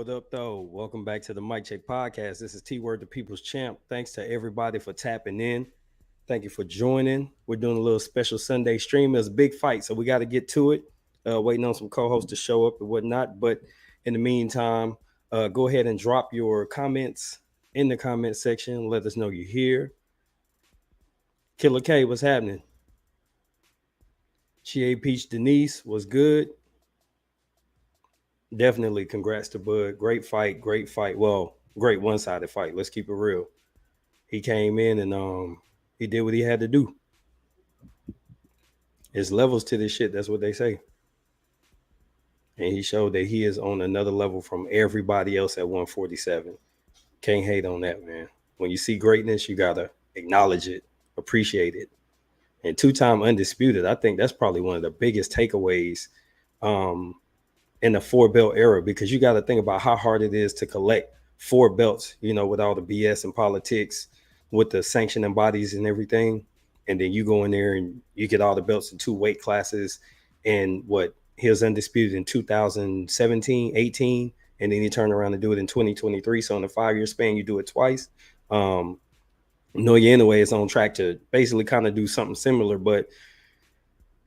What up, though? Welcome back to the Mic Check Podcast. This is T Word, the People's Champ. Thanks to everybody for tapping in. Thank you for joining. We're doing a little special Sunday stream. It's a big fight, so we got to get to it. Waiting on some co-hosts to show up and whatnot. But in the meantime, go ahead and drop your comments in the comment section. Let us know you're here. Killer K, what's happening? Chia Peach Denise was good. Definitely congrats to Bud. Great fight. Well, great one-sided fight. Let's keep it real. He came in and he did what he had to do. There's levels to this shit. That's what they say. And he showed that he is on another level from everybody else at 147. Can't hate on that, man. When you see greatness, you gotta acknowledge it, appreciate it. And two-time undisputed, I think that's probably one of the biggest takeaways in the four-belt era, because you got to think about how hard it is to collect four belts, with all the BS and politics, with the sanctioning bodies and everything. And then you go in there and you get all the belts in two weight classes. And he was undisputed in 2017, 18, and then you turn around and do it in 2023. So in a 5-year span, you do it twice. Noya Inoue is on track to basically kind of do something similar, but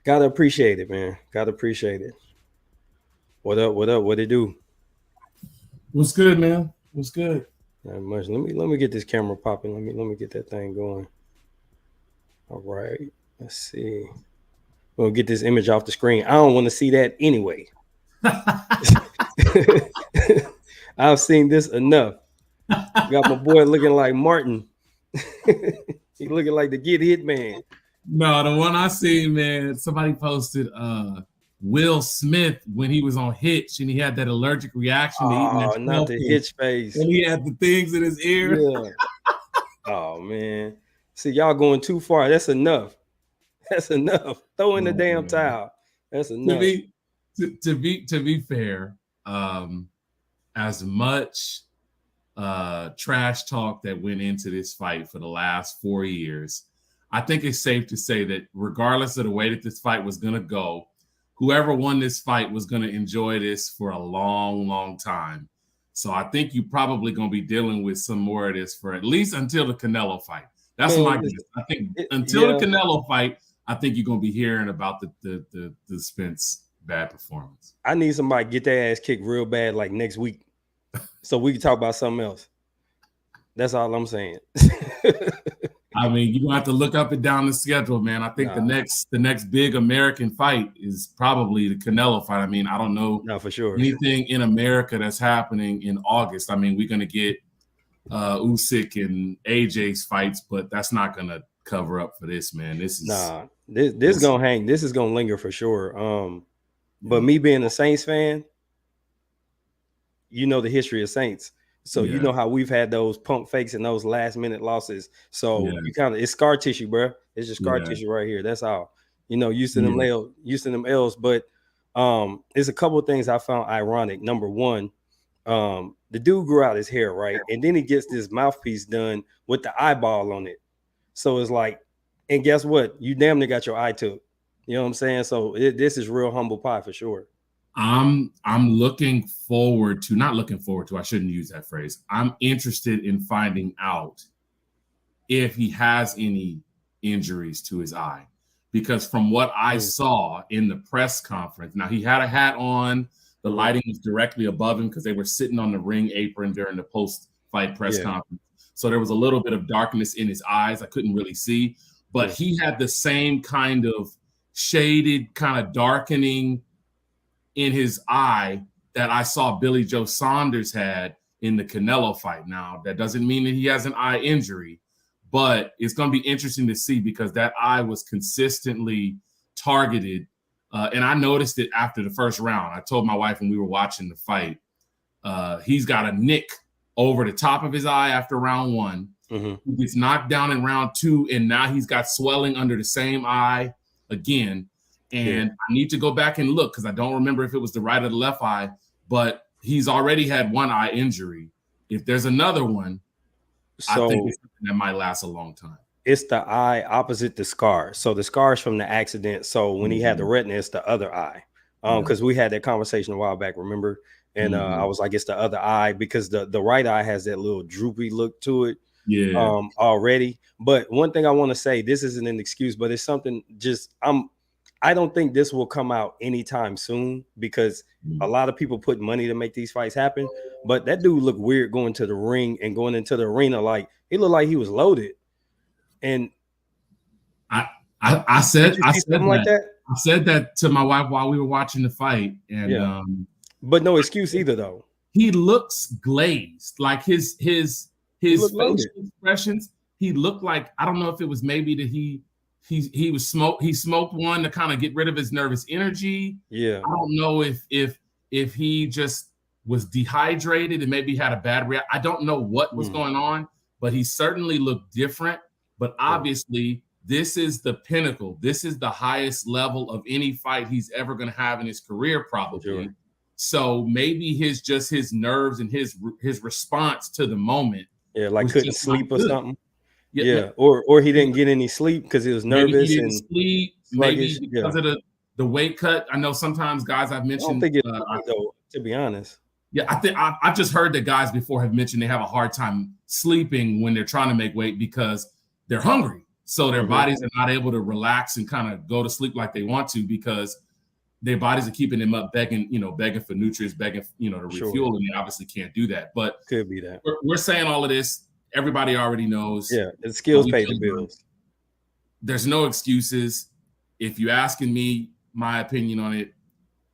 got to appreciate it, man. Got to appreciate it. What up? What it do? What's good, man? What's good? Not much. Let me get this camera popping. Let me get that thing going. All right. Let's see. We'll get this image off the screen. I don't want to see that anyway. I've seen this enough. Got my boy looking like Martin. He looking like the Get Hit man. No, the one I seen, man, somebody posted Will Smith when he was on Hitch and he had that allergic reaction to eating that. Oh, not the Hitch face. And he had the things in his ear. Yeah. Oh, man. See, y'all going too far. That's enough. That's enough. Throw in the damn towel. That's enough. To be fair, as much trash talk that went into this fight for the last 4 years, I think it's safe to say that regardless of the way that this fight was going to go, whoever won this fight was going to enjoy this for a long, long time. So I think you're probably going to be dealing with some more of this for at least until the Canelo fight. That's my guess. I think until the Canelo fight, I think you're going to be hearing about the Spence bad performance. I need somebody to get their ass kicked real bad like next week so we can talk about something else. That's all I'm saying. I mean, you're gonna have to look up and down the schedule, man. I think the next big American fight is probably the Canelo fight. I mean, I don't know for sure anything in America that's happening in August. I mean, we're gonna get Usyk and AJ's fights, but that's not gonna cover up for this, man. This is gonna hang. This is gonna linger for sure. But me being a Saints fan, the history of Saints. So you know how we've had those pump fakes and those last minute losses. So you it's scar tissue, bro. It's just scar tissue right here. That's all. Used to them L's. But there's a couple of things I found ironic. Number one, the dude grew out his hair, right? And then he gets this mouthpiece done with the eyeball on it. So it's like, and guess what? You damn near got your eye took. You know what I'm saying? So this is real humble pie for sure. I'm not looking forward to, I shouldn't use that phrase. I'm interested in finding out if he has any injuries to his eye, because from what I saw in the press conference, now he had a hat on, the lighting was directly above him because they were sitting on the ring apron during the post-fight press conference. So there was a little bit of darkness in his eyes. I couldn't really see, but he had the same kind of shaded, kind of darkening in his eye that I saw Billy Joe Saunders had in the Canelo fight. Now, that doesn't mean that he has an eye injury, but it's going to be interesting to see because that eye was consistently targeted. And I noticed it after the first round. I told my wife when we were watching the fight, he's got a nick over the top of his eye after round one. He gets knocked down in round two, and now he's got swelling under the same eye again. And I need to go back and look because I don't remember if it was the right or the left eye, but he's already had one eye injury. If there's another one, I think it's something that might last a long time. It's the eye opposite the scar. So the scar is from the accident. So when he had the retina, it's the other eye. Because we had that conversation a while back, remember? And I was like, it's the other eye, because the right eye has that little droopy look to it. Yeah. Already. But one thing I want to say, this isn't an excuse, but it's something I don't think this will come out anytime soon, because a lot of people put money to make these fights happen. But that dude looked weird going to the ring and going into the arena. Like, he looked like he was loaded. And I said something like that. I said that to my wife while we were watching the fight. And but no excuse either, though. He looks glazed. Like his facial expressions, he looked like, I don't know if it was maybe that he smoked one to kind of get rid of his nervous energy. Yeah. I don't know if he just was dehydrated and maybe had a bad reaction. I don't know what was going on, but he certainly looked different. But obviously, this is the pinnacle. This is the highest level of any fight he's ever going to have in his career, probably. Sure. So maybe his nerves and his response to the moment. Yeah, like couldn't sleep or something. Yeah. Or he didn't get any sleep because he was nervous. Maybe he didn't sleep. Maybe because of the weight cut. I know sometimes guys I've mentioned. I don't think it's though, to be honest. Yeah, I think I've just heard that guys before have mentioned they have a hard time sleeping when they're trying to make weight because they're hungry. So their bodies are not able to relax and kind of go to sleep like they want to, because their bodies are keeping them up, begging for nutrients, begging, to refuel, and they obviously can't do that. But could be that. We're saying all of this. Everybody already knows. Yeah, the skills pay the bills. There's no excuses. If you're asking me my opinion on it,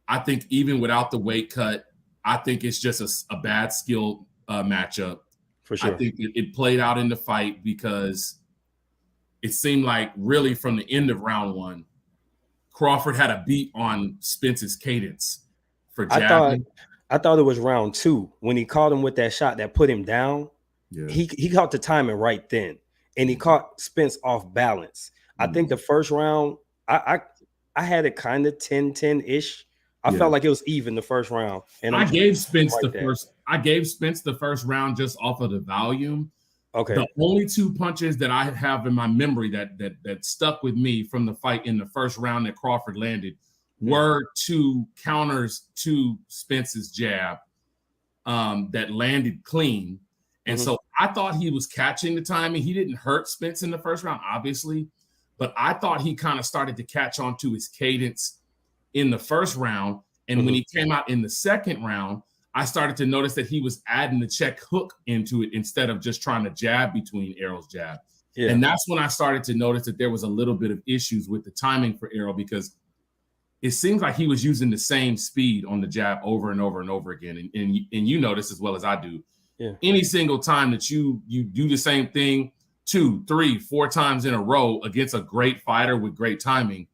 I think even without the weight cut, I think it's just a bad skill matchup. For sure. I think it played out in the fight because it seemed like really from the end of round one, Crawford had a beat on Spence's cadence for jabbing. I thought it was round two when he caught him with that shot that put him down. Yeah. He caught the timing right then, and he caught Spence off balance. I think the first round, I had it kind of 10-10-ish. I felt like it was even the first round. And I gave Spence the first round just off of the volume. Okay. The only two punches that I have in my memory that stuck with me from the fight in the first round that Crawford landed were two counters to Spence's jab that landed clean. And so I thought he was catching the timing. He didn't hurt Spence in the first round, obviously, but I thought he kind of started to catch on to his cadence in the first round. And when he came out in the second round, I started to notice that he was adding the check hook into it instead of just trying to jab between Errol's jab. Yeah. And that's when I started to notice that there was a little bit of issues with the timing for Errol, because it seems like he was using the same speed on the jab over and over and over again. And you notice as well as I do, any single time that you do the same thing 2, 3, 4 times in a row against a great fighter with great timing,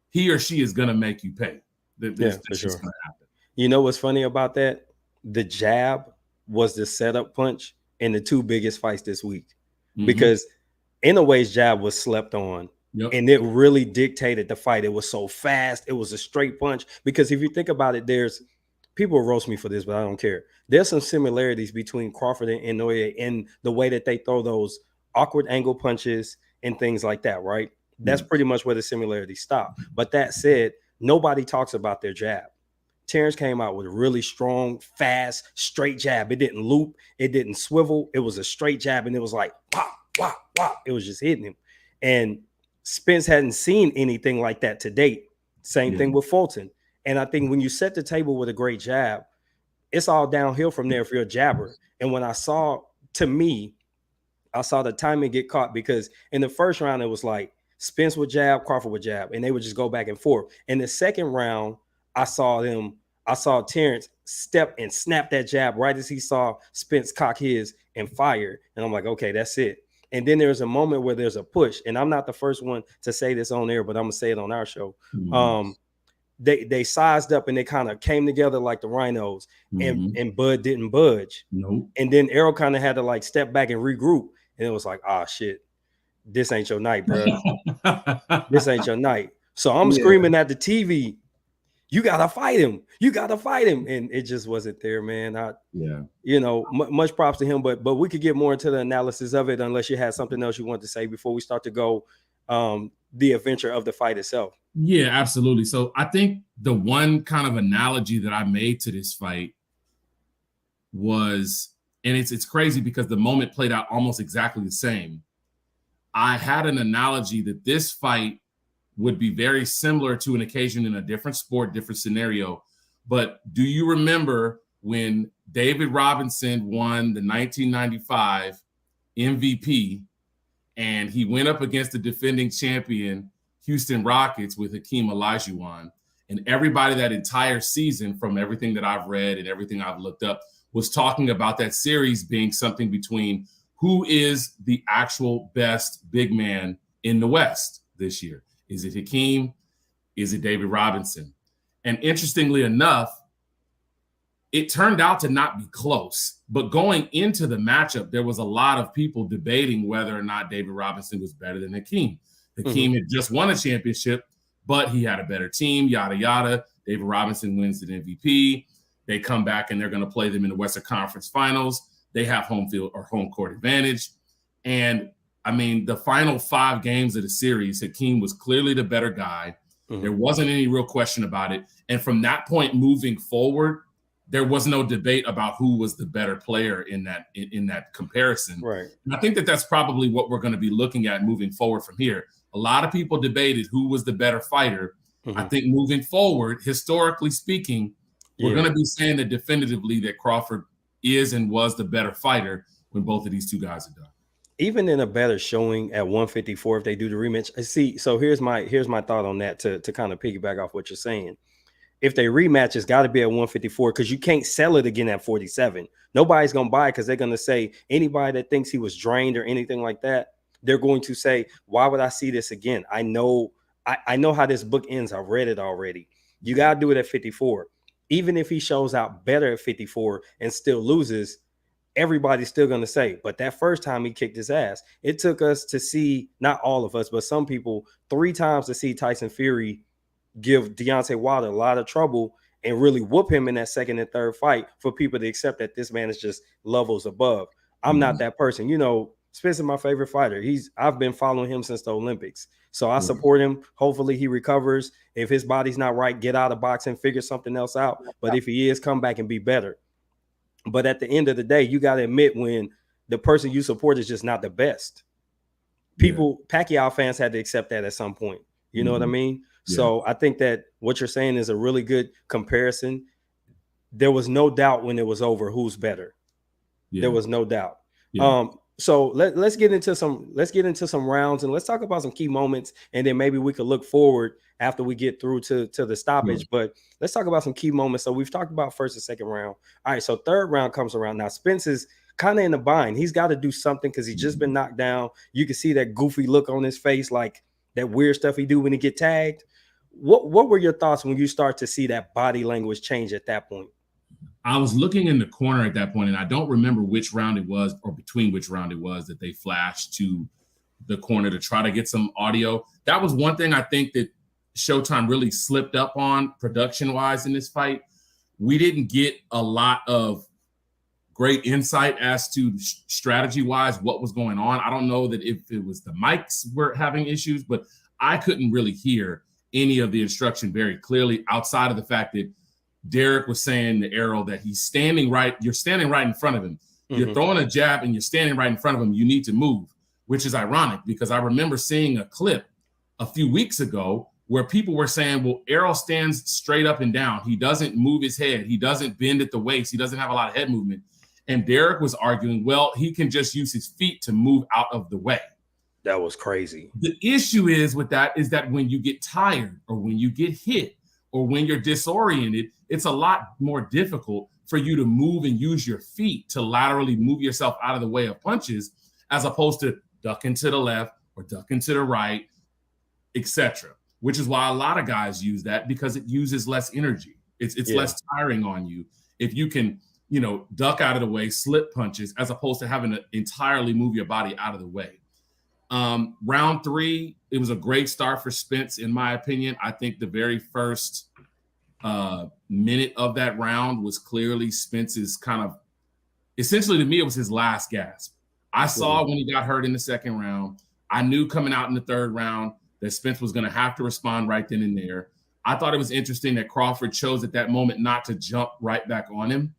he or she is going to make you pay. That's for sure. Gonna happen. You know what's funny about that? The jab was the setup punch in the two biggest fights this week, because Inouye's jab was slept on, and it really dictated the fight. It was so fast. It was a straight punch. Because if you think about it, there's people roast me for this, but I don't care. There's some similarities between Crawford and Inoue in the way that they throw those awkward angle punches and things like that, right? That's pretty much where the similarities stop. But that said, nobody talks about their jab. Terence came out with a really strong, fast, straight jab. It didn't loop. It didn't swivel. It was a straight jab, and it was like, wah, wah, wah. It was just hitting him. And Spence hadn't seen anything like that to date. Same thing with Fulton. And I think when you set the table with a great jab, it's all downhill from there if you're a jabber. And when I saw the timing get caught, because in the first round, it was like Spence would jab, Crawford would jab, and they would just go back and forth. In the second round, I saw Terence step and snap that jab right as he saw Spence cock his and fire. And I'm like, okay, that's it. And then there's a moment where there's a push. And I'm not the first one to say this on air, but I'm going to say it on our show. They sized up and they kind of came together like the rhinos, and Bud didn't budge. Nope. And then Errol kind of had to like step back and regroup. And it was like, shit, this ain't your night, bro. This ain't your night. So I'm screaming at the TV, you got to fight him. You got to fight him. And it just wasn't there, man. Much props to him, but we could get more into the analysis of it unless you had something else you want to say before we start to go the adventure of the fight itself. Yeah, absolutely. So I think the one kind of analogy that I made to this fight was, and it's crazy because the moment played out almost exactly the same. I had an analogy that this fight would be very similar to an occasion in a different sport, different scenario. But do you remember when David Robinson won the 1995 MVP and he went up against the defending champion Houston Rockets with Hakeem Olajuwon? And everybody that entire season, from everything that I've read and everything I've looked up, was talking about that series being something between who is the actual best big man in the West this year. Is it Hakeem? Is it David Robinson? And interestingly enough, it turned out to not be close. But going into the matchup, there was a lot of people debating whether or not David Robinson was better than Hakeem. Hakeem had just won a championship, but he had a better team, yada, yada. David Robinson wins the MVP. They come back and they're going to play them in the Western Conference Finals. They have home field or home court advantage. And I mean, the final 5 games of the series, Hakeem was clearly the better guy. There wasn't any real question about it. And from that point moving forward, there was no debate about who was the better player in that comparison. Right. And I think that that's probably what we're going to be looking at moving forward from here. A lot of people debated who was the better fighter. I think moving forward, historically speaking, we're going to be saying that definitively that Crawford is and was the better fighter when both of these two guys are done. Even in a better showing at 154, if they do the rematch. See, so here's my thought on that to kind of piggyback off what you're saying. If they rematch, it's got to be at 154 because you can't sell it again at 47. Nobody's going to buy it because they're going to say anybody that thinks he was drained or anything like that, they're going to say, why would I see this again? I know how this book ends. I've read it already. You got to do it at 54. Even if he shows out better at 54 and still loses, everybody's still going to say, but that first time he kicked his ass. It took us to see, not all of us, but some people 3 times to see Tyson Fury give Deontay Wilder a lot of trouble and really whoop him in that second and third fight for people to accept that this man is just levels above. I'm not that person. You know, Spence is my favorite fighter. I've been following him since the Olympics. So I support him. Hopefully he recovers. If his body's not right, get out of boxing, figure something else out. But if he is, come back and be better. But at the end of the day, you got to admit when the person you support is just not the best. Pacquiao fans had to accept that at some point. You know what I mean? Yeah. So I think that what you're saying is a really good comparison. There was no doubt when it was over who's better. Yeah. There was no doubt. Yeah. So let's get into some rounds and let's talk about some key moments, and then maybe we could look forward after we get through to the stoppage. But let's talk about some key moments. So we've talked about first and second round. All right, so third round comes around. Now Spence is kind of in a bind. He's got to do something because he's just been knocked down. You can see that goofy look on his face, like that weird stuff he do when he get tagged. What were your thoughts when you start to see that body language change at that point? I was looking in the corner at that point, and I don't remember which round it was or between which round it was that they flashed to the corner to try to get some audio. That was one thing I think that Showtime really slipped up on production-wise in this fight. We didn't get a lot of great insight as to strategy-wise what was going on. I don't know that if it was the mics were having issues, but I couldn't really hear any of the instruction very clearly outside of the fact that Derek was saying to Errol that you're standing right in front of him. You're throwing a jab and you're standing right in front of him. You need to move, which is ironic because I remember seeing a clip a few weeks ago where people were saying, well, Errol stands straight up and down. He doesn't move his head. He doesn't bend at the waist. He doesn't have a lot of head movement. And Derek was arguing, well, he can just use his feet to move out of the way. That was crazy. The issue is that when you get tired or when you get hit or when you're disoriented, it's a lot more difficult for you to move and use your feet to laterally move yourself out of the way of punches, as opposed to ducking to the left or ducking to the right, etc. Which is why a lot of guys use that because it uses less energy. It's less tiring on you if you can, duck out of the way, slip punches, as opposed to having to entirely move your body out of the way. Round 3, it was a great start for Spence, in my opinion. I think the very first minute of that round was clearly Spence's kind of, essentially to me, it was his last gasp. I saw when he got hurt in the second round. I knew coming out in the third round that Spence was going to have to respond right then and there. I thought it was interesting that Crawford chose at that moment not to jump right back on him.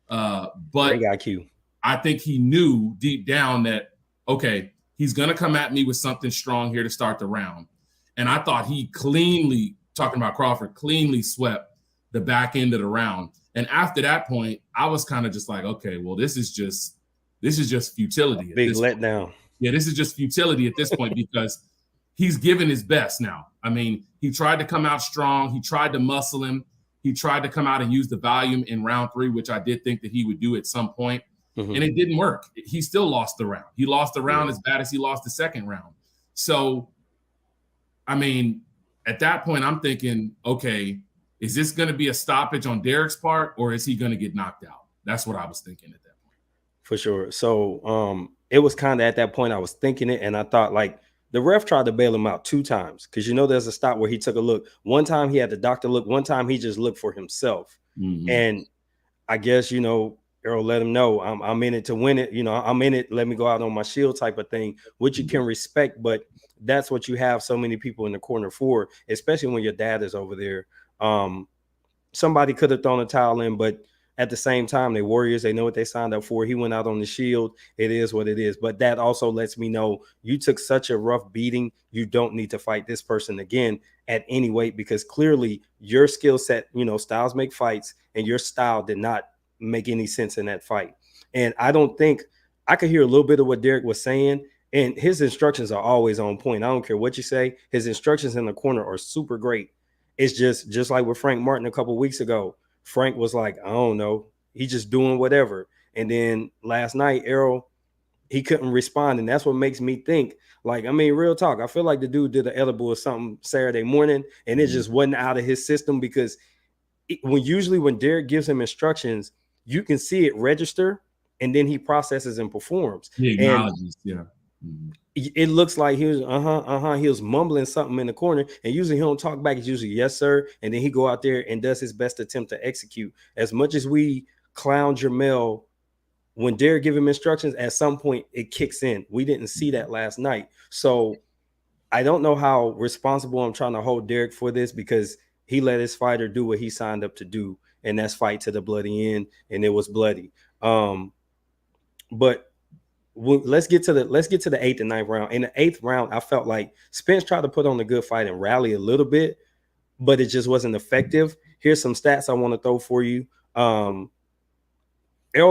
But Ring IQ. I think he knew deep down that, okay, he's going to come at me with something strong here to start the round. And I thought he cleanly, talking about Crawford, cleanly swept the back end of the round. And after that point, I was kind of just like, okay, well, this is just futility. Big letdown. Yeah, this is just futility at this point because he's given his best now. I mean, he tried to come out strong. He tried to muscle him. He tried to come out and use the volume in round 3, which I did think that he would do at some point. And it didn't work. He still lost the round. He lost the round as bad as he lost the second round. So, I mean, at that point, I'm thinking, okay, is this going to be a stoppage on Derek's part, or is he going to get knocked out? That's what I was thinking at that point. For sure. So it was kind of at that point I was thinking it, and I thought, like, the ref tried to bail him out 2 times because, there's a stop where he took a look. One time he had the doctor look. One time he just looked for himself. And I guess, Errol let him know I'm in it to win it. I'm in it. Let me go out on my shield type of thing, which you can respect. But that's what you have so many people in the corner for, especially when your dad is over there. Somebody could have thrown a towel in, but at the same time, they're Warriors. They know what they signed up for. He went out on the shield. It is what it is. But that also lets me know you took such a rough beating. You don't need to fight this person again at any weight because clearly your skill set, styles make fights, and your style did not make any sense in that fight. And I don't think I could hear a little bit of what Derek was saying, and his instructions are always on point. I don't care what you say. His instructions in the corner are super great. It's just like with Frank Martin a couple of weeks ago. Frank was like, I don't know. He's just doing whatever. And then last night, Errol, he couldn't respond. And that's what makes me think, like, I mean, real talk. I feel like the dude did an edible or something Saturday morning, and it just wasn't out of his system because when Derek gives him instructions, you can see it register, and then he processes and performs. He acknowledges, It looks like he was he was mumbling something in the corner, and usually he don't talk back. It's usually yes, sir, and then he go out there and does his best attempt to execute. As much as we clown Jermell, when Derek give him instructions, at some point it kicks in. We didn't see that last night, so I don't know how responsible I'm trying to hold Derek for this because he let his fighter do what he signed up to do, and that's fight to the bloody end, and it was bloody. But let's get to the 8th and 9th round. In the 8th round, I felt like Spence tried to put on a good fight and rally a little bit, but it just wasn't effective. Here's some stats I want to throw for you. Errol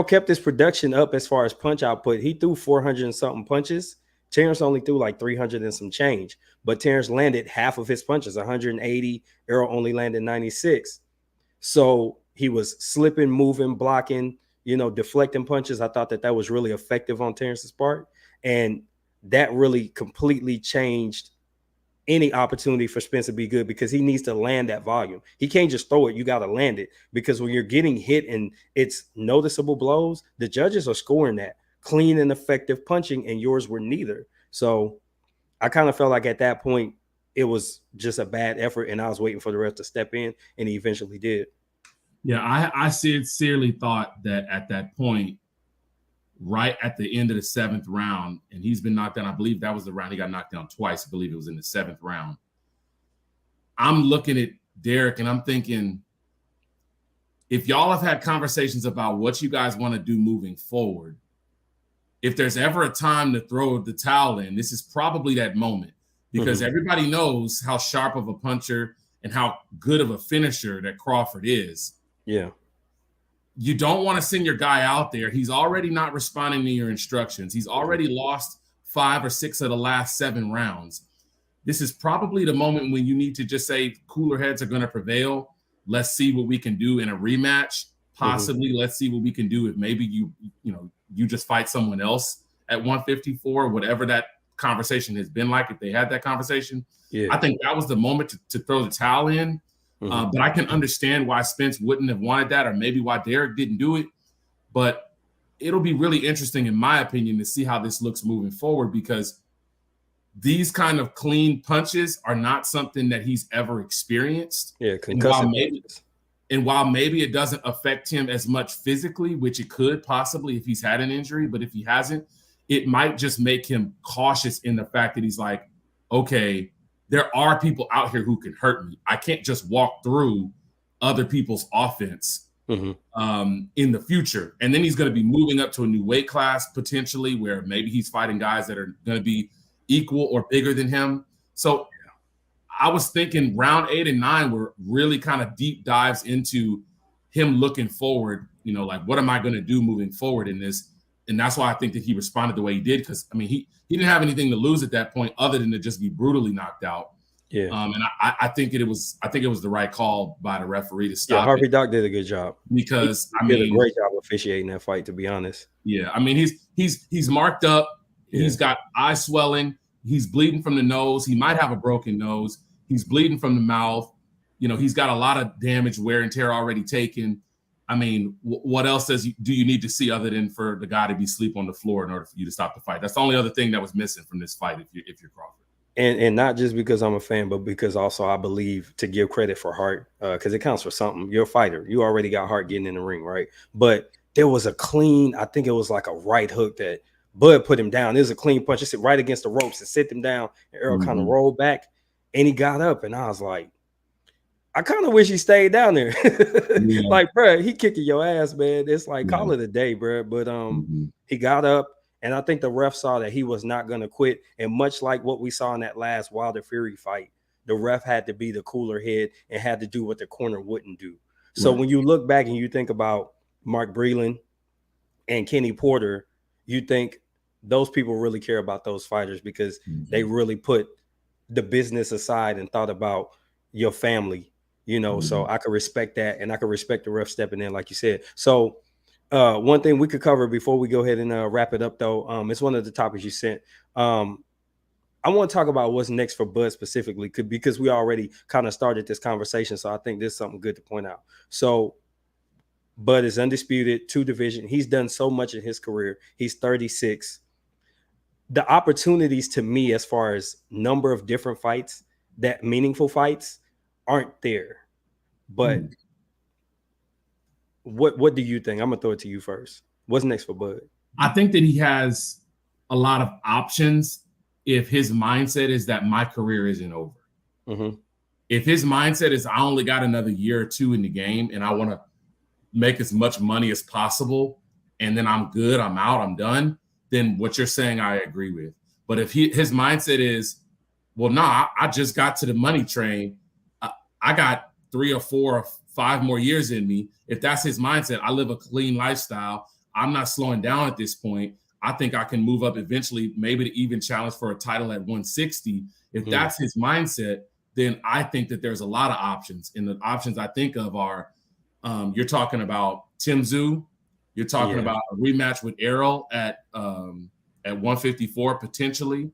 kept his production up as far as punch output. He threw 400 and something punches. Terence only threw like 300 and some change, but Terence landed half of his punches, 180. Errol only landed 96. So he was slipping, moving, blocking, deflecting punches. I thought that was really effective on Terrence's part. And that really completely changed any opportunity for Spence to be good because he needs to land that volume. He can't just throw it. You got to land it because when you're getting hit and it's noticeable blows, the judges are scoring that clean and effective punching, and yours were neither. So I kind of felt like at that point, it was just a bad effort, and I was waiting for the ref to step in, and he eventually did. Yeah, I sincerely thought that at that point, right at the end of the 7th round, and he's been knocked down. I believe that was the round he got knocked down twice. I believe it was in the 7th round. I'm looking at Derek, and I'm thinking, if y'all have had conversations about what you guys want to do moving forward, if there's ever a time to throw the towel in, this is probably that moment because everybody knows how sharp of a puncher and how good of a finisher that Crawford is. Yeah. You don't want to send your guy out there. He's already not responding to your instructions. He's already lost 5 or 6 of the last 7 rounds. This is probably the moment when you need to just say cooler heads are going to prevail. Let's see what we can do in a rematch. Possibly let's see what we can do if maybe you just fight someone else at 154, whatever that conversation has been like, if they had that conversation. Yeah. I think that was the moment to throw the towel in. But I can understand why Spence wouldn't have wanted that, or maybe why Derek didn't do it. But it'll be really interesting, in my opinion, to see how this looks moving forward, because these kind of clean punches are not something that he's ever experienced. Yeah, and while maybe it doesn't affect him as much physically, which it could possibly if he's had an injury, but if he hasn't, it might just make him cautious in the fact that he's like, okay, there are people out here who can hurt me. I can't just walk through other people's offense in the future. And then he's going to be moving up to a new weight class potentially, where maybe he's fighting guys that are going to be equal or bigger than him. So I was thinking round 8 and 9 were really kind of deep dives into him looking forward, like, what am I going to do moving forward in this? And that's why I think that he responded the way he did. Cause I mean, he didn't have anything to lose at that point other than to just be brutally knocked out. Yeah. And I think it was the right call by the referee to stop. Yeah, Harvey Dock did a good job because he did a great job officiating that fight, to be honest. Yeah, I mean he's marked up. Yeah. He's got eye swelling. He's bleeding from the nose. He might have a broken nose. He's bleeding from the mouth. He's got a lot of damage, wear and tear already taken. I mean, what else do you need to see other than for the guy to be asleep on the floor in order for you to stop the fight? That's the only other thing that was missing from this fight if you're Crawford. And not just because I'm a fan, but because also I believe, to give credit for Hart, because it counts for something. You're a fighter. You already got Hart getting in the ring, right? But there was a clean, I think it was like a right hook that Bud put him down. It was a clean punch. It sit right against the ropes and sit him down. And Errol kind of rolled back and he got up. And I was like, I kind of wish he stayed down there. Yeah. Like, bro, he kicking your ass, man. It's like, call it a day, bro. But he got up. And I think the ref saw that he was not going to quit. And much like what we saw in that last Wilder Fury fight, the ref had to be the cooler head and had to do what the corner wouldn't do. So when you look back and you think about Mark Breland and Kenny Porter, you think those people really care about those fighters because they really put the business aside and thought about your family, So I could respect that, and I could respect the ref stepping in, like you said. So one thing we could cover before we go ahead and wrap it up, though, it's one of the topics you sent. I want to talk about what's next for Bud specifically, because we already kind of started this conversation. So I think there's something good to point out. So Bud is undisputed, 2 division. He's done so much in his career. He's 36. The opportunities to me, as far as number of different fights, that meaningful fights, aren't there. But what do you think? I'm gonna throw it to you first. What's next for Bud? I think that he has a lot of options if his mindset is that my career isn't over. If his mindset is I only got another year or 2 in the game and I want to make as much money as possible and then I'm good, I'm out, I'm done, then what you're saying I agree with. But if his mindset is, well, I just got to the money train, I got 3 or 4 or 5 more years in me. If that's his mindset, I live a clean lifestyle, I'm not slowing down at this point, I think I can move up eventually, maybe to even challenge for a title at 160. If that's his mindset, then I think that there's a lot of options. And the options I think of are, you're talking about Tim Tszyu, you're talking about a rematch with Errol at 154 potentially,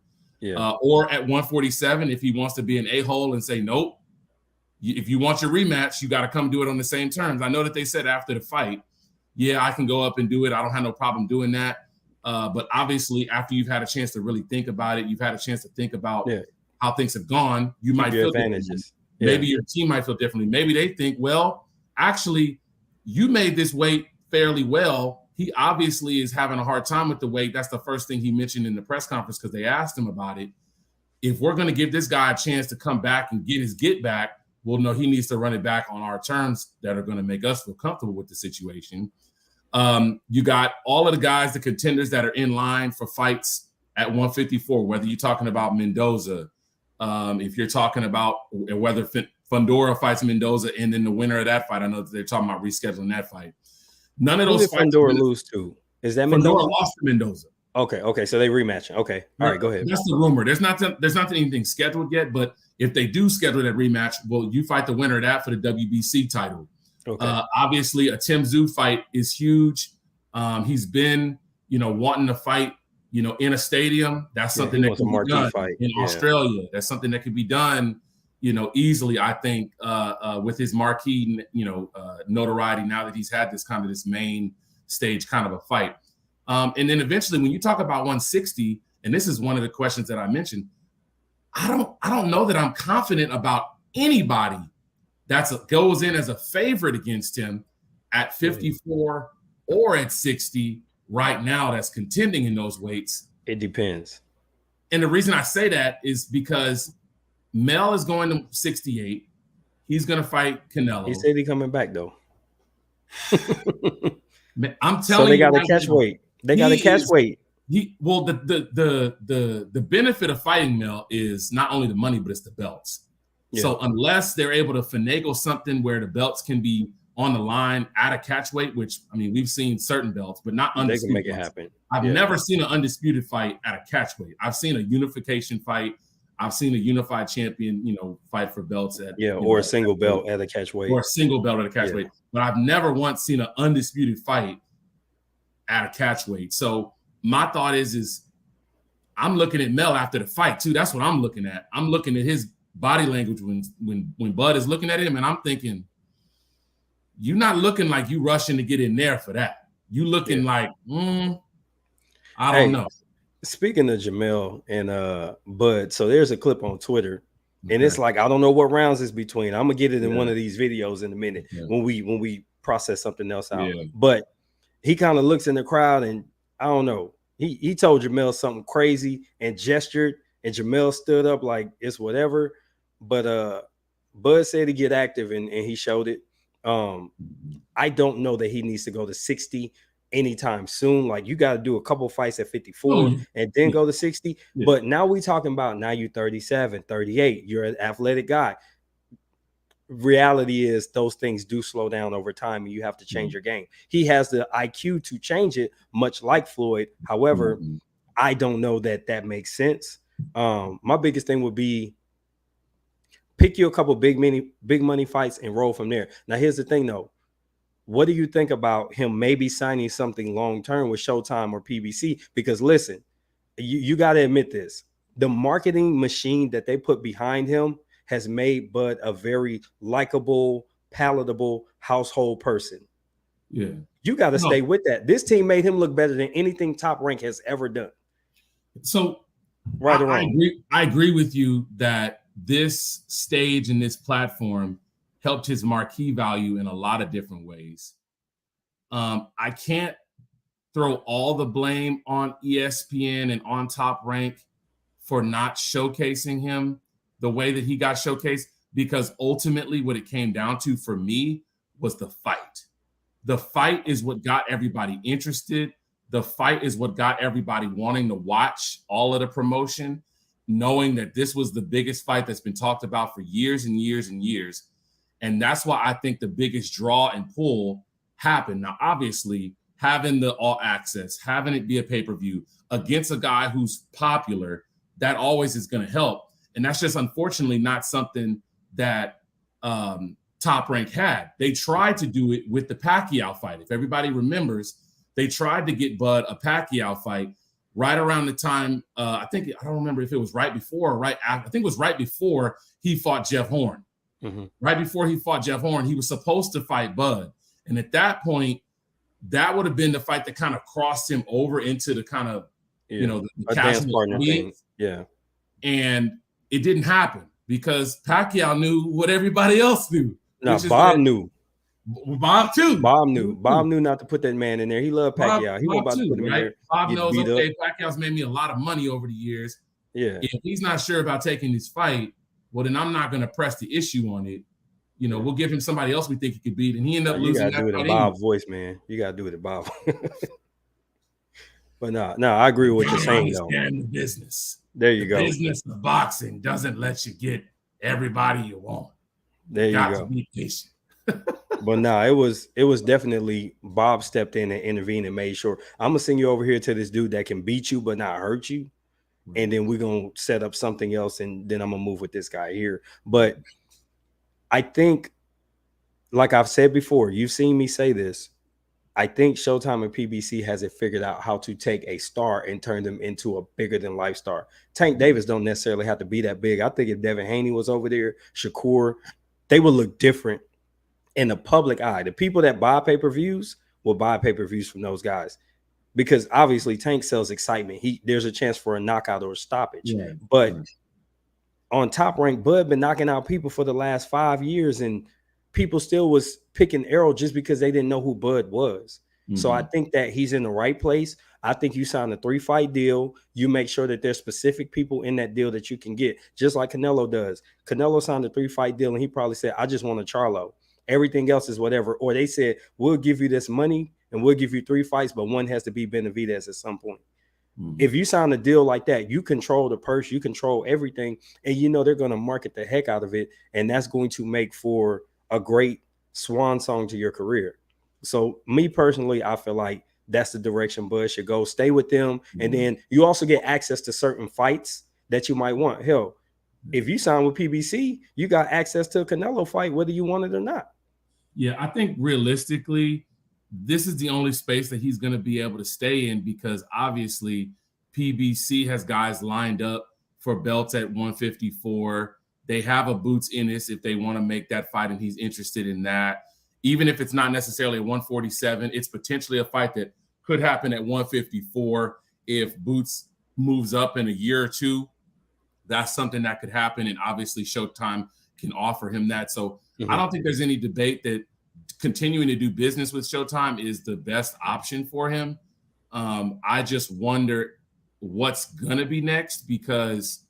or at 147 if he wants to be an a-hole and say, nope, if you want your rematch, you got to come do it on the same terms. I know that they said after the fight, I can go up and do it. I don't have no problem doing that. But obviously, after you've had a chance to really think about it, you've had a chance to think about how things have gone, you might feel advantages. Maybe your team might feel differently. Maybe they think, well, actually, you made this weight fairly well. He obviously is having a hard time with the weight. That's the first thing he mentioned in the press conference because they asked him about it. If we're going to give this guy a chance to come back and get his get back, well, no, he needs to run it back on our terms that are going to make us feel comfortable with the situation. You got all of the guys, the contenders that are in line for fights at 154, whether you're talking about Mendoza, if you're talking about whether Fundora fights Mendoza and then the winner of that fight, I know that they're talking about rescheduling that fight. None of those fights. Fundora lose to? Is that Mendoza? Fundora lost to Mendoza. Okay, so they rematching. Okay, all right, go ahead. That's the rumor. There's not anything scheduled yet, but if they do schedule that rematch, well, you fight the winner of that for the WBC title. Okay. Obviously, a Tim Tszyu fight is huge. He's been, wanting to fight, in a stadium. That's something that can be done in Australia. That's something that could be done, easily. I think with his marquee, notoriety now that he's had this main stage kind of a fight. And then eventually, when you talk about 160, and this is one of the questions that I mentioned, I don't know that I'm confident about anybody that goes in as a favorite against him at 54 or at 60 right now that's contending in those weights. It depends. And the reason I say that is because Mel is going to 68. He's going to fight Canelo. He said he's coming back, though. Man, I'm So telling they you got to right catch now, weight. They got to he catch is. weight. Well, the benefit of fighting, Mel, is not only the money, but it's the belts. Yeah. So unless they're able to finagle something where the belts can be on the line at a catch weight, which I mean we've seen certain belts, but not They can undisputed make it belts. happen. I've Yeah. never seen an undisputed fight at a catch weight. I've seen a unification fight. I've seen a unified champion, fight for belts at or a single belt at a catch weight. Or a single belt at a catch weight. But I've never once seen an undisputed fight at a catch weight. So my thought is I'm looking at Mel after the fight too. That's what I'm looking at. I'm looking at his body language when Bud is looking at him, and I'm thinking, you're not looking like you rushing to get in there for that. You looking like, I don't know. Speaking of Jamel and Bud, so there's a clip on Twitter, and it's like, I don't know what rounds it's between. I'm gonna get it in one of these videos in a minute when we process something else out. But he kind of looks in the crowd, and I don't know. He told Jamel something crazy and gestured, and Jamel stood up like it's whatever. But Bud said to get active, and he showed it. I don't know that he needs to go to 60 anytime soon. Like, you got to do a couple fights at 54 and then go to 60. But now we talking about, now you 37, 38. You're an athletic guy. Reality is those things do slow down over time, and you have to change your game. He has the IQ to change it, much like Floyd. However, I don't know that makes sense. My biggest thing would be pick you a couple big money fights and roll from there. Now, here's the thing though. What do you think about him maybe signing something long-term with Showtime or PBC? Because listen, you got to admit this. The marketing machine that they put behind him has made Bud a very likable, palatable household person. Yeah. You got to stay with that. This team made him look better than anything Top Rank has ever done. So right or wrong. I agree with you that this stage and this platform helped his marquee value in a lot of different ways. I can't throw all the blame on ESPN and on Top Rank for not showcasing him the way that he got showcased, because ultimately what it came down to for me was the fight. The fight is what got everybody interested. The fight is what got everybody wanting to watch all of the promotion, knowing that this was the biggest fight that's been talked about for years and years and years. And that's why I think the biggest draw and pull happened. Now, obviously, having the all access, having it be a pay-per-view against a guy who's popular, that always is going to help. And that's just unfortunately not something that Top Rank had. They tried to do it with the Pacquiao fight. If everybody remembers, they tried to get Bud a Pacquiao fight right around the time, I don't remember if it was right before or right after. I think it was right before he fought Jeff Horn. Right before he fought Jeff Horn, he was supposed to fight Bud. And at that point, that would have been the fight that kind of crossed him over into the kind of, the dance partner thing. Yeah. And it didn't happen because Pacquiao knew what everybody else knew. No, Bob knew. Bob too. Bob knew not to put that man in there. He loved Pacquiao. He wasn't about to put him in there. Bob knows, okay, Pacquiao's made me a lot of money over the years. Yeah. If he's not sure about taking this fight, well, then I'm not going to press the issue on it. We'll give him somebody else we think he could beat, and he ended up losing. You got to do it in Bob's voice, man. You got to do it in Bob. But no, I agree with what you're saying, though. The business. There you go. The business of boxing doesn't let you get everybody you want. There you go. To be patient. But no, it was definitely Bob stepped in and intervened and made sure, I'm gonna send you over here to this dude that can beat you but not hurt you, and then we're gonna set up something else, and then I'm gonna move with this guy here. But I think, like I've said before, you've seen me say this, I think Showtime and PBC has it figured out how to take a star and turn them into a bigger than life star. Tank Davis don't necessarily have to be that big. I think if Devin Haney was over there, Shakur, they would look different in the public eye. The people that buy pay-per-views will buy pay-per-views from those guys, because obviously Tank sells excitement. There's a chance for a knockout or a stoppage. Yeah. But on Top Rank, Bud been knocking out people for the last 5 years, and people still was picking Errol just because they didn't know who Bud was. So I think that he's in the right place. I think you sign a 3-fight deal. You make sure that there's specific people in that deal that you can get, just like Canelo does. Canelo signed a 3-fight deal, and he probably said, I just want a Charlo. Everything else is whatever. Or they said, we'll give you this money and we'll give you 3 fights, but one has to be Benavidez at some point. Mm-hmm. If you sign a deal like that, you control the purse, you control everything, and you know they're going to market the heck out of it, and that's going to make for a great swan song to your career. So me personally, I feel like that's the direction Bud should go. Stay with them, and then you also get access to certain fights that you might want. Hell, if you sign with PBC, you got access to a Canelo fight, whether you want it or not. Yeah, I think realistically, this is the only space that he's going to be able to stay in, because obviously PBC has guys lined up for belts at 154. They have a Boots Ennis if they want to make that fight and he's interested in that. Even if it's not necessarily at 147, it's potentially a fight that could happen at 154 if Boots moves up in a year or two. That's something that could happen, and obviously Showtime can offer him that. So I don't think there's any debate that continuing to do business with Showtime is the best option for him. I just wonder what's going to be next, because,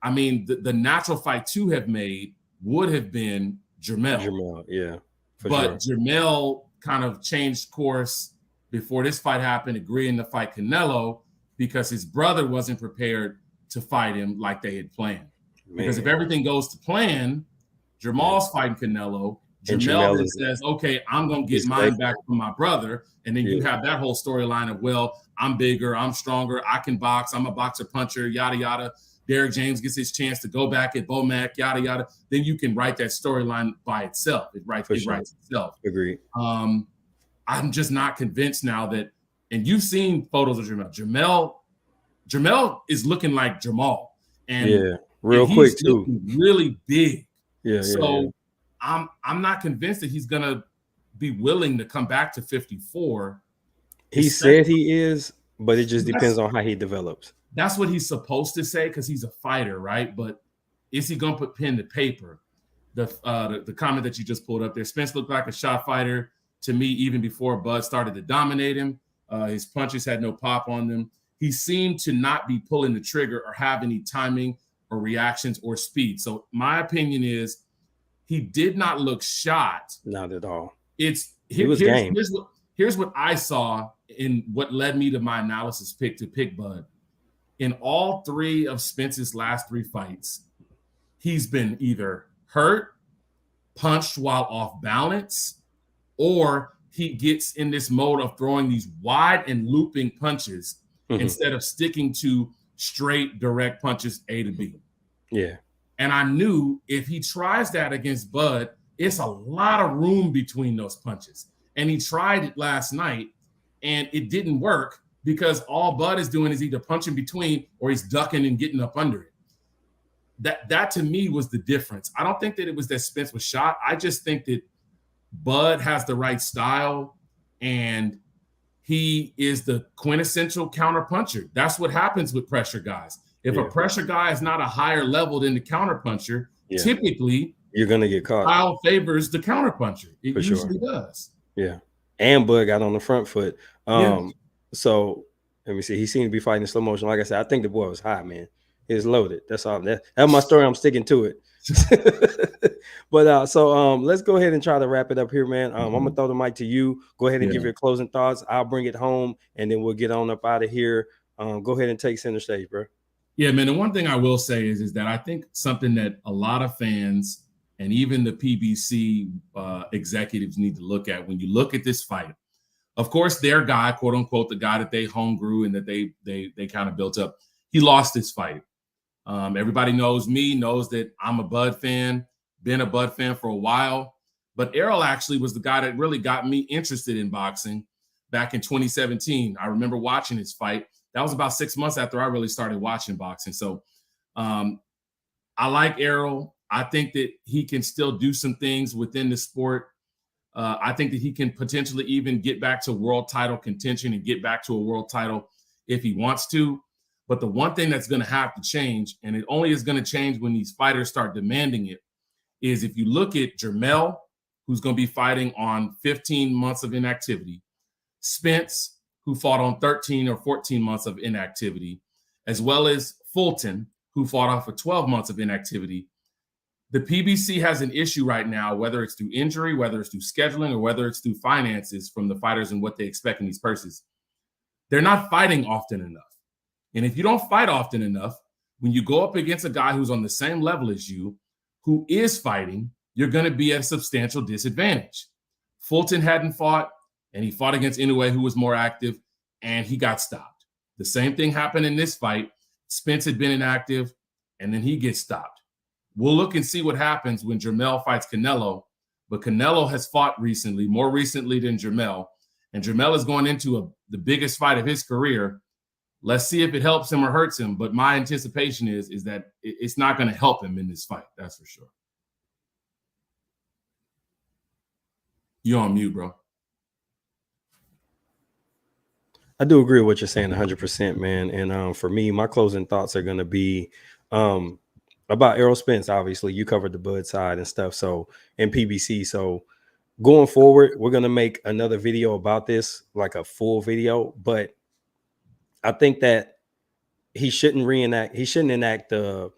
I mean, the natural fight to have made would have been Jermell. Yeah. But sure. Jermell kind of changed course before this fight happened, agreeing to fight Canelo because his brother wasn't prepared to fight him like they had planned. Man. Because if everything goes to plan, Jamal's fighting Canelo. Jermell then says, okay, I'm going to get mine back from my brother. And then you have that whole storyline of, well, I'm bigger, I'm stronger, I can box, I'm a boxer puncher, yada, yada. Derek James gets his chance to go back at Bomac, yada, yada. Then you can write that storyline by itself. It writes itself. Agreed. I'm just not convinced now that, and you've seen photos of Jermell. Jermell is looking like Jamal. And real quick too. Really big. So I'm not convinced that he's gonna be willing to come back to 54. He said he is, but it just depends on how he develops. That's what he's supposed to say because he's a fighter, right? But is he gonna put pen to paper? The comment that you just pulled up there, Spence looked like a shot fighter to me even before Bud started to dominate him. His punches had no pop on them. He seemed to not be pulling the trigger or have any timing or reactions or speed. So my opinion is he did not look shot. Not at all. Here's what I saw in what led me to my analysis pick Bud. In all 3 of Spence's last 3 fights, he's been either hurt, punched while off balance, or he gets in this mode of throwing these wide and looping punches instead of sticking to straight, direct punches A to B. Yeah. And I knew if he tries that against Bud, it's a lot of room between those punches. And he tried it last night, and it didn't work because all Bud is doing is either punching between or he's ducking and getting up under it. That to me was the difference. I don't think that it was that Spence was shot. I just think that Bud has the right style, and he is the quintessential counter puncher. That's what happens with pressure guys. If a pressure guy is not a higher level than the counter puncher, typically you're going to get caught. Style favors the counter puncher. It usually does. Yeah. And Bud got on the front foot. So let me see. He seemed to be fighting in slow motion. Like I said, I think the boy was high, man. He was loaded. That's all. That's my story. I'm sticking to it. But so let's go ahead and try to wrap it up here, man. I'm gonna throw the mic to you. Go ahead and give your closing thoughts. I'll bring it home, and then we'll get on up out of here. Go ahead and take center stage, bro. Yeah, man. The one thing I will say is that I think something that a lot of fans and even the PBC executives need to look at when you look at this fight. Of course, their guy, quote unquote, the guy that they home grew and that they kind of built up, he lost this fight. Everybody knows me, knows that I'm a Bud fan, been a Bud fan for a while. But Errol actually was the guy that really got me interested in boxing back in 2017. I remember watching his fight. That was about 6 months after I really started watching boxing. So I like Errol. I think that he can still do some things within the sport. I think that he can potentially even get back to world title contention and get back to a world title if he wants to. But the one thing that's going to have to change, and it only is going to change when these fighters start demanding it, is if you look at Jermell, who's going to be fighting on 15 months of inactivity, Spence, who fought on 13 or 14 months of inactivity, as well as Fulton, who fought off for 12 months of inactivity. the PBC has an issue right now, whether it's through injury, whether it's through scheduling, or whether it's through finances from the fighters and what they expect in these purses. They're not fighting often enough. And if you don't fight often enough, when you go up against a guy who's on the same level as you, who is fighting, you're going to be at a substantial disadvantage. Fulton hadn't fought, and he fought against Inoue, who was more active, and he got stopped. The same thing happened in this fight. Spence had been inactive, and then he gets stopped. We'll look and see what happens when Jermell fights Canelo, but Canelo has fought recently, more recently than Jermell, and Jermell is going into the biggest fight of his career. Let's see if it helps him or hurts him, but my anticipation is that it's not going to help him in this fight, that's for sure. You're on mute, bro. I do agree with what you're saying 100%, man. And for me, my closing thoughts are going to be about Errol Spence. Obviously, you covered the Bud side and stuff. So, and PBC. So going forward, we're going to make another video about this, like a full video. But I think that he shouldn't enact the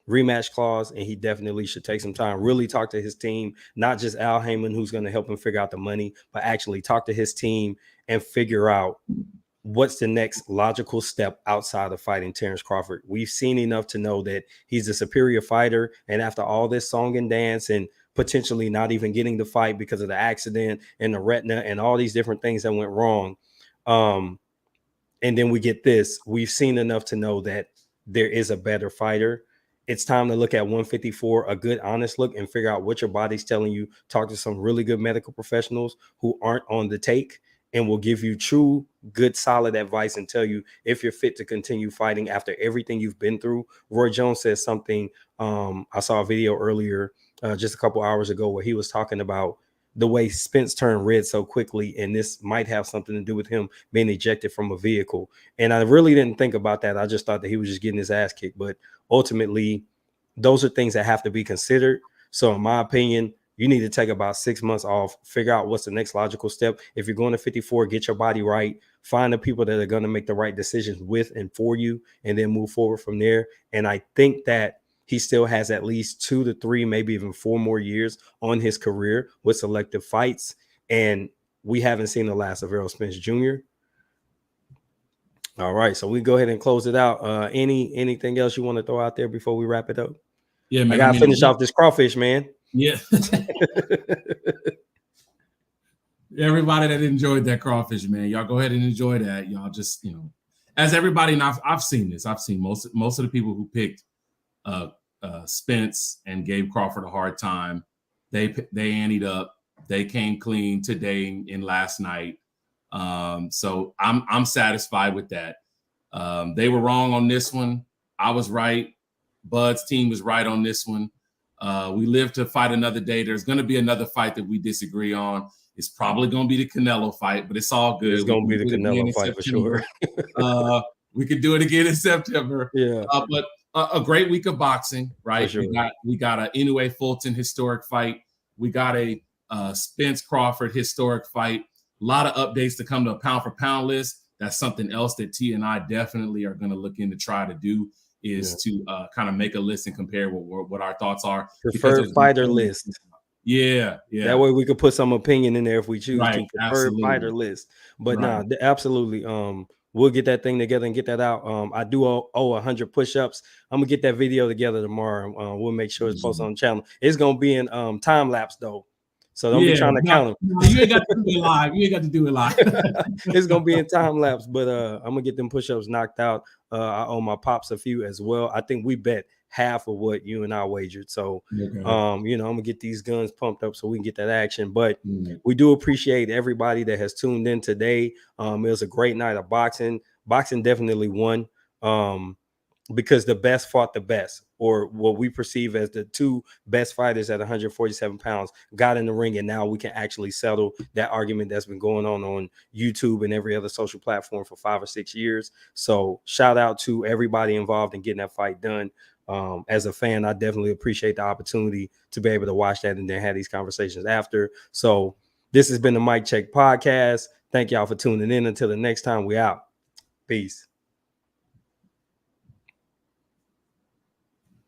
rematch clause, and he definitely should take some time, really talk to his team, not just Al Heyman, who's going to help him figure out the money, but actually talk to his team and figure out what's the next logical step outside of fighting Terence Crawford. We've seen enough to know that he's a superior fighter, and after all this song and dance and potentially not even getting the fight because of the accident and the retina and all these different things that went wrong, and then we get this, we've seen enough to know that there is a better fighter. It's time to look at 154, a good, honest look, and figure out what your body's telling you. Talk to some really good medical professionals who aren't on the take and will give you true, good, solid advice and tell you if you're fit to continue fighting after everything you've been through. Roy Jones says something. I saw a video earlier, just a couple hours ago, where he was talking about the way Spence turned red so quickly, and this might have something to do with him being ejected from a vehicle. And I really didn't think about that. I just thought that he was just getting his ass kicked. But ultimately, those are things that have to be considered. So in my opinion, you need to take about 6 months off, figure out what's the next logical step. If you're going to 54, get your body right, find the people that are going to make the right decisions with and for you, and then move forward from there. And I think that he still has at least 2 to 3, maybe even 4 more years on his career with selective fights. And we haven't seen the last of Errol Spence Jr. All right, so we go ahead and close it out. Anything else you want to throw out there before we wrap it up? Yeah, man. I gotta finish off this crawfish, man. Yeah. Everybody that enjoyed that crawfish, man, y'all go ahead and enjoy that. Y'all just, as everybody, and I've seen this. I've seen most of the people who picked Spence and gave Crawford a hard time. They anteed up. They came clean today and last night. So I'm satisfied with that. They were wrong on this one. I was right. Bud's team was right on this one. We live to fight another day. There's going to be another fight that we disagree on. It's probably going to be the Canelo fight, but it's all good. It's going to be the Canelo fight for sure. We could do it again in September. Yeah. But a great week of boxing, right? Sure. We got a Inoue Fulton historic fight. We got a Spence Crawford historic fight. A lot of updates to come to a pound for pound list. That's something else that T and I definitely are going to look into try to do, is to kind of make a list and compare what our thoughts are. Preferred fighter list. Yeah. That way we could put some opinion in there if we choose to. Preferred fighter list. But absolutely. We'll get that thing together and get that out. I do owe 100 push-ups. I'm gonna get that video together tomorrow. We'll make sure it's posted on the channel. It's gonna be in time lapse though, so don't be trying to count them. You ain't got to do it live. It's gonna be in time lapse, but I'm gonna get them push-ups knocked out. I owe my pops a few as well. I think we bet half of what you and I wagered. So, I'm gonna get these guns pumped up so we can get that action. But we do appreciate everybody that has tuned in today. It was a great night of boxing. Boxing definitely won because the best fought the best, or what we perceive as the 2 best fighters at 147 pounds got in the ring. And now we can actually settle that argument that's been going on YouTube and every other social platform for 5 or 6 years. So shout out to everybody involved in getting that fight done. As a fan, I definitely appreciate the opportunity to be able to watch that and then have these conversations after. So this has been the Mic Check Podcast. Thank y'all for tuning in. Until the next time, we out. Peace.